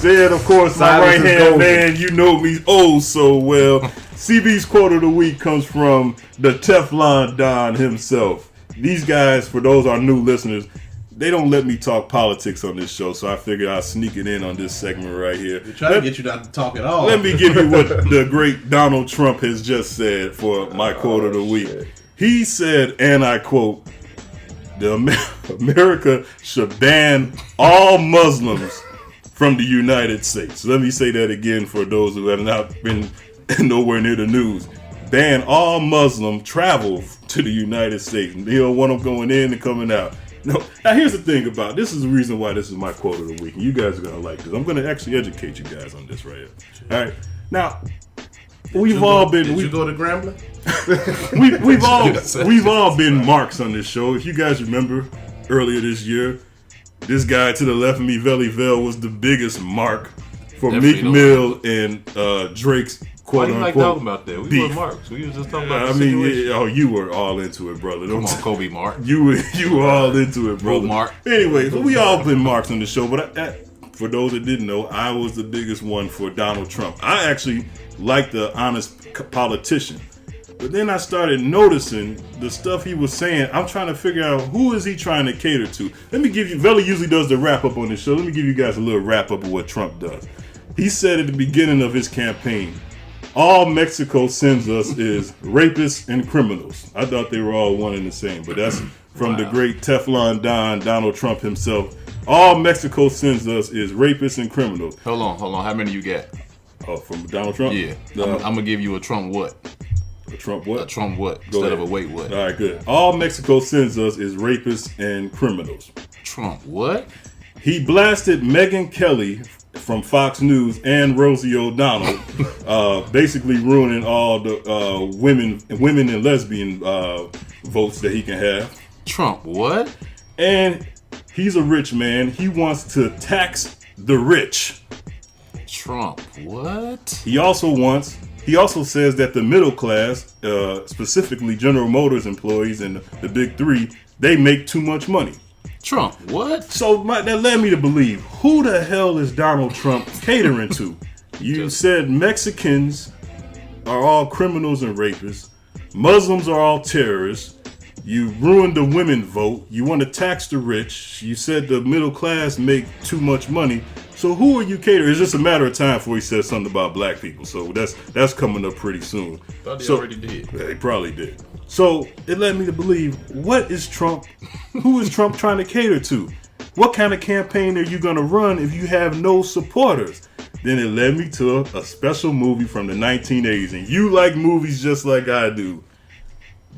Said, of course, my right-hand man, you know me oh so well. CB's quote of the week comes from the Teflon Don himself. These guys, for those our new listeners, they don't let me talk politics on this show, so I figured I'll sneak it in on this segment right here. They're trying to get you not to talk at all. Let me give you what the great Donald Trump has just said for my quote of the week. He said, and I quote, America should ban all Muslims from the United States. Let me say that again for those who have not been nowhere near the news. Ban all Muslim travel to the United States. They don't want them going in and coming out. No. Now here's the thing about this is the reason why this is my quote of the week. And you guys are gonna like this. I'm gonna actually educate you guys on this right here. All right. Now we've all been. Did you go to Grambling? we've all been marks on this show. If you guys remember earlier this year, this guy to the left of me, Veli Vale, was the biggest mark for Meek Mill and Drake's quote unquote. Why you like talking about that? We were marks. We was just talking about. I mean, you were all into it, brother. Come on, Kobe Mark. You were all into it, brother. Mark. Anyway, so we all been marks on the show, but for those that didn't know, I was the biggest one for Donald Trump. I actually like the honest politician. But then I started noticing the stuff he was saying. I'm trying to figure out who is he trying to cater to. Let me give you, Veli usually does the wrap up on this show. Let me give you guys a little wrap up of what Trump does. He said at the beginning of his campaign, all Mexico sends us is rapists and criminals. I thought they were all one and the same, but that's from the great Teflon Don, Donald Trump himself. All Mexico sends us is rapists and criminals. Hold on. How many you got? Oh, from Donald Trump? Yeah. I'm going to give you a Trump what? A Trump what? A Trump what instead of a wait what. All right, good. All Mexico sends us is rapists and criminals. Trump what? He blasted Megyn Kelly from Fox News and Rosie O'Donnell, basically ruining all the women and lesbian votes that he can have. Trump what? And he's a rich man. He wants to tax the rich. Trump what? He also says that the middle class, specifically General Motors employees and the big three, they make too much money. Trump, what? So that led me to believe, who the hell is Donald Trump catering to? You said Mexicans are all criminals and rapists. Muslims are all terrorists. You ruined the women vote. You want to tax the rich. You said the middle class make too much money. So who are you catering? It's just a matter of time before he says something about black people. So that's coming up pretty soon. Thought he already did. Yeah, he probably did. So it led me to believe, what is Trump? Who is Trump trying to cater to? What kind of campaign are you going to run if you have no supporters? Then it led me to a special movie from the 1980s. And you like movies just like I do.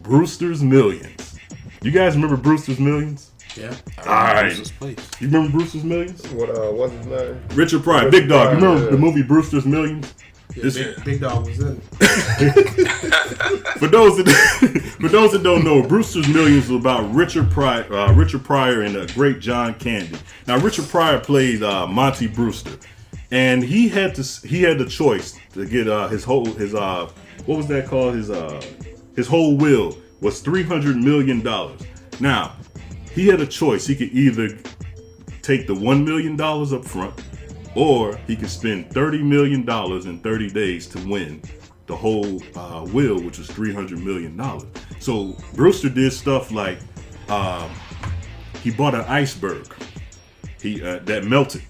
Brewster's Millions. You guys remember Brewster's Millions? Yeah. All right. You remember Brewster's Millions? What's his name? Richard Pryor. Big Dog. You remember the movie Brewster's Millions? Yeah, Big Dog was in it. For those that don't know, Brewster's Millions was about Richard Pryor and the great John Candy. Now Richard Pryor played Monty Brewster, and he had the choice to get his what was that called? His whole will was $300 million. Now he had a choice. He could either take the $1 million up front, or he could spend $30 million in 30 days to win the whole will, which was $300 million. So Brewster did stuff like he bought an iceberg that melted,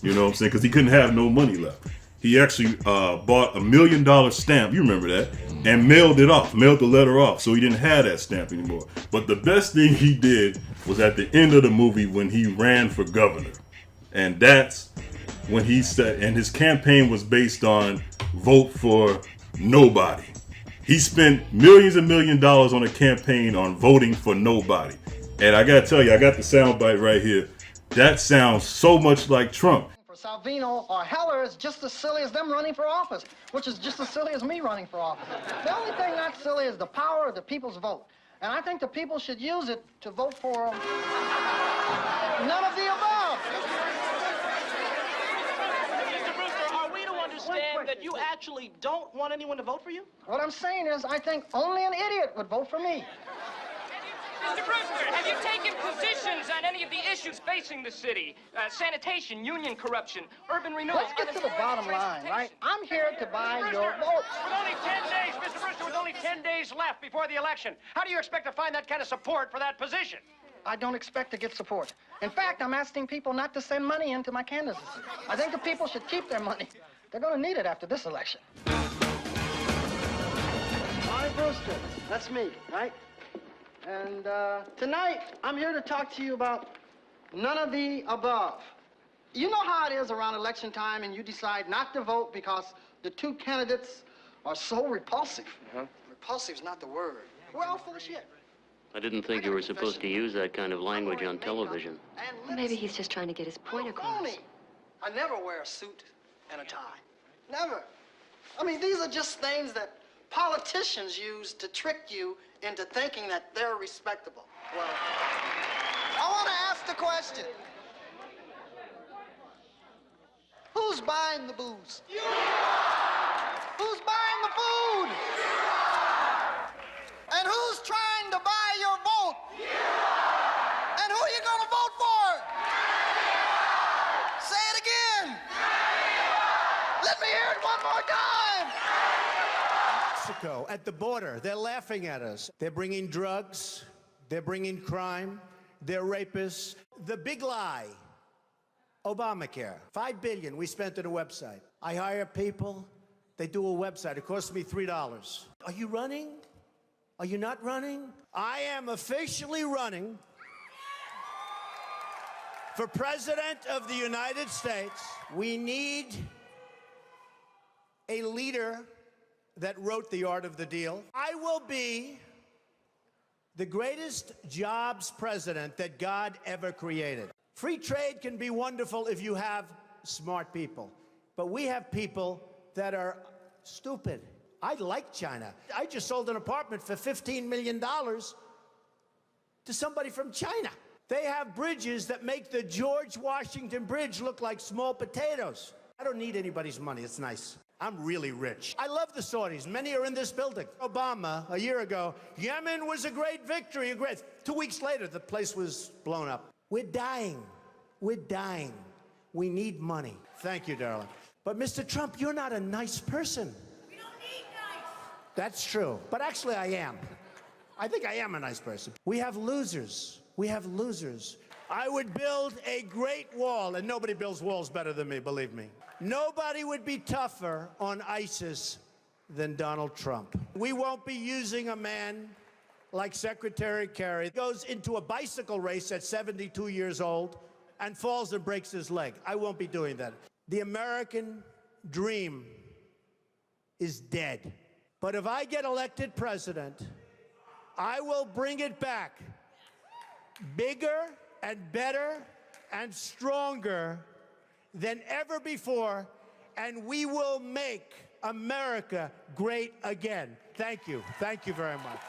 you know what I'm saying, because he couldn't have no money left. He actually bought $1 million stamp, you remember that, and mailed the letter off, so he didn't have that stamp anymore. But the best thing he did was at the end of the movie when he ran for governor. And that's when he said, and his campaign was based on vote for nobody. He spent millions and millions of dollars on a campaign on voting for nobody. And I gotta tell you, I got the soundbite right here. That sounds so much like Trump. For Salvino or Heller is just as silly as them running for office, which is just as silly as me running for office. The only thing not silly is the power of the people's vote. And I think the people should use it to vote for none of the above. Mr. Brewster, are we to understand that you actually don't want anyone to vote for you? What I'm saying is I think only an idiot would vote for me. Mr. Brewster, have you taken positions on any of the issues facing the city? Sanitation, union corruption, urban renewal. Let's get to the bottom line, right? I'm here to buy your vote. With only 10 days, Mr. Brewster, with only 10 days left before the election, how do you expect to find that kind of support for that position? I don't expect to get support. In fact, I'm asking people not to send money into my candidacy. I think the people should keep their money. They're going to need it after this election. Johnny Brewster, that's me, right? And tonight, I'm here to talk to you about none of the above. You know how it is around election time and you decide not to vote because the two candidates are so repulsive. Repulsive's not the word. We're all full of shit. I didn't think you were supposed to use that kind of language on television. Maybe he's just trying to get his point across. I never wear a suit and a tie. Never. I mean, these are just things that politicians use to trick you into thinking that they're respectable. Well, I want to ask the question. Who's buying the booze? Who's buying the food? And who's trying to buy your vote? And who are you going to vote for? Say it again. Let me hear it one more time. Mexico, at the border, they're laughing at us. They're bringing drugs. They're bringing crime. They're rapists. The big lie, Obamacare. $5 billion we spent on a website. I hire people. They do a website. It costs me $3. Are you running? Are you not running? I am officially running for President of the United States. We need a leader that wrote The Art of the Deal. I will be the greatest jobs president that God ever created. Free trade can be wonderful if you have smart people, but we have people that are stupid. I like China. I just sold an apartment for $15 million to somebody from China. They have bridges that make the George Washington Bridge look like small potatoes. I don't need anybody's money. It's nice. I'm really rich. I love the Saudis. Many are in this building. Obama, a year ago, Yemen was a great victory. 2 weeks later, the place was blown up. We're dying. We're dying. We need money. Thank you, darling. But Mr. Trump, you're not a nice person. We don't need nice. That's true. But actually, I am. I think I am a nice person. We have losers. We have losers. I would build a great wall, and nobody builds walls better than me, believe me. Nobody would be tougher on ISIS than Donald Trump. We won't be using a man like Secretary Kerry, goes into a bicycle race at 72 years old and falls and breaks his leg. I won't be doing that. The American dream is dead. But if I get elected president, I will bring it back bigger and better and stronger than ever before, and we will make America great again. Thank you. Thank you very much.